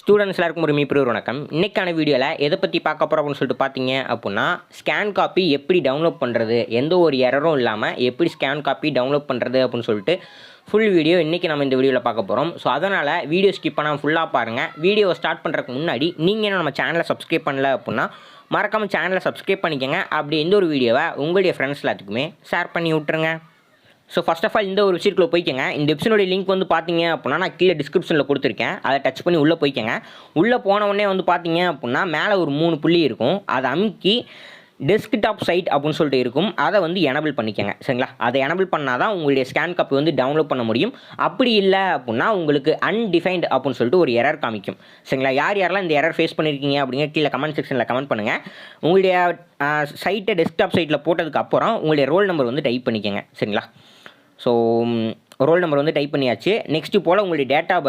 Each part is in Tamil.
ஸ்டூடெண்ட்ஸ் எல்லாருக்கும் ஒரு மீப்பர் வணக்கம். இன்றைக்கான வீடியோவில் எதை பற்றி பார்க்க போகிறோம் அப்படின்னு சொல்லிட்டு பார்த்தீங்க அப்படின்னா, ஸ்கேன் காப்பி எப்படி டவுன்லோட் பண்ணுறது, எந்த ஒரு எரரும் இல்லாமல் எப்படி ஸ்கேன் காப்பி டவுன்லோட் பண்ணுறது அப்படின்னு சொல்லிட்டு ஃபுல் வீடியோ இன்றைக்கி நம்ம இந்த வீடியோவில் பார்க்க போகிறோம். ஸோ அதனால் வீடியோ ஸ்கிப் பண்ணாமல் ஃபுல்லாக பாருங்கள். வீடியோவை ஸ்டார்ட் பண்ணுறதுக்கு முன்னாடி நீங்கள் நம்ம சேனலை சப்ஸ்கிரைப் பண்ணல அப்படின்னா மறக்காமல் சேனலை சப்ஸ்கிரைப் பண்ணிக்கோங்க. அப்படி எந்த ஒரு வீடியோவை உங்களுடைய ஃப்ரெண்ட்ஸ் எல்லாத்துக்குமே ஷேர் பண்ணி விட்ருங்க. ஸோ ஃபஸ்ட் ஆஃப் ஆல் இந்த ஒரு விஷயத்துக்குள்ளே போய்க்கங்க. இந்த வெப்சைட்டோட லிங்க் வந்து பார்த்தீங்க அப்படின்னா நான் கீழே டிஸ்கிரிப்ஷனில் கொடுத்துருக்கேன். அதை டச் பண்ணி உள்ளே போய்க்கங்க. உள்ளே போனவுடனே வந்து பார்த்தீங்க அப்படின்னா மேலே ஒரு 3 புள்ளி இருக்கும். அதை அமுக்கி டெஸ்க்டாப் சைட் அப்படின்னு சொல்லிட்டு இருக்கும். அதை வந்து எனபிள் பண்ணிக்கங்க. சரிங்களா? அதை எனபிள் பண்ணால் தான் உங்களுடைய ஸ்கேன் காப்பி வந்து டவுன்லோட் பண்ண முடியும். அப்படி இல்லை அப்படின்னா உங்களுக்கு அன்டிஃபைன்ட் அப்படின்னு சொல்லிட்டு ஒரு எரர் காமிக்கும். சரிங்களா? யாரெல்லாம் இந்த எரர் ஃபேஸ் பண்ணியிருக்கீங்க அப்படிங்கிற கீழே கமெண்ட் செக்ஷனில் கமெண்ட் பண்ணுங்கள். உங்களுடைய சைட்டை டெஸ்க்டாப் சைட்டில் போட்டதுக்கு அப்புறம் உங்களுடைய ரோல் நம்பர் வந்து டைப் பண்ணிக்கங்க. சரிங்களா? ஸோ ரோல் நம்பர் வந்து டைப் பண்ணியாச்சு. நெக்ஸ்ட்டு போல் உங்களுடைய டேட் ஆஃப்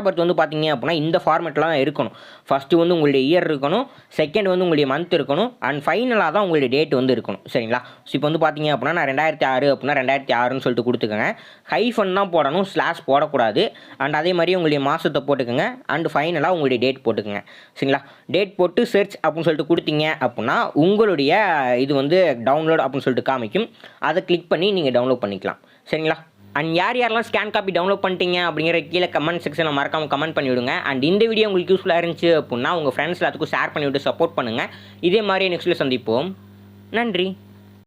பர்த் வந்து பார்த்தீங்க அப்படின்னா இந்த ஃபார்மேட்டில் தான் இருக்கணும். ஃபஸ்ட்டு வந்து உங்களுடைய இயர் இருக்கணும், செகண்ட் வந்து உங்களுடைய மந்த் இருக்கணும், அண்ட் ஃபைனலாக தான் உங்களுடைய டேட் வந்து இருக்கணும். சரிங்களா? ஸோ இப்போ வந்து பார்த்தீங்க அப்படின்னா நான் 2006 அப்படின்னா 2006ன்னு சொல்லிட்டு கொடுத்துக்கோங்க. ஹைஃபன் தான் போடணும், ஸ்லாஷ் போடக்கூடாது. அண்ட் அதே மாதிரி உங்களுடைய மாதத்தை போட்டுக்கோங்க. அண்ட் ஃபைனலாக உங்களுடைய டேட் போட்டுக்கோங்க. சரிங்களா? டேட் போட்டு சர்ச் அப்படின்னு சொல்லிட்டு கொடுத்தீங்க அப்படின்னா உங்களுடைய இது வந்து டவுன்லோட் அப்படின்னு சொல்லிட்டு காமிக்கும். அதை கிளிக் பண்ணி நீங்கள் டவுன்லோட் பண்ணிக்கலாம். சரிங்களா? அண்ட் யாரெல்லாம் ஸ்கேன் காப்பி டவுன்லோட் பண்ணிட்டீங்க அப்படிங்கிற கீழே கமெண்ட் செக்ஷனில் மறக்காமல் கமெண்ட் பண்ணிவிடுங்க. அண்ட் இந்த வீடியோ உங்களுக்கு யூஸ்ஃபுல்லாக இருந்துச்சு அப்படின்னா உங்கள் ஃப்ரெண்ட்ஸ் எல்லாத்துக்கும் ஷேர் பண்ணிவிட்டு சப்போர்ட் பண்ணுங்கள். இதே மாதிரி நெக்ஸ்ட்டில் சந்திப்போம். நன்றி.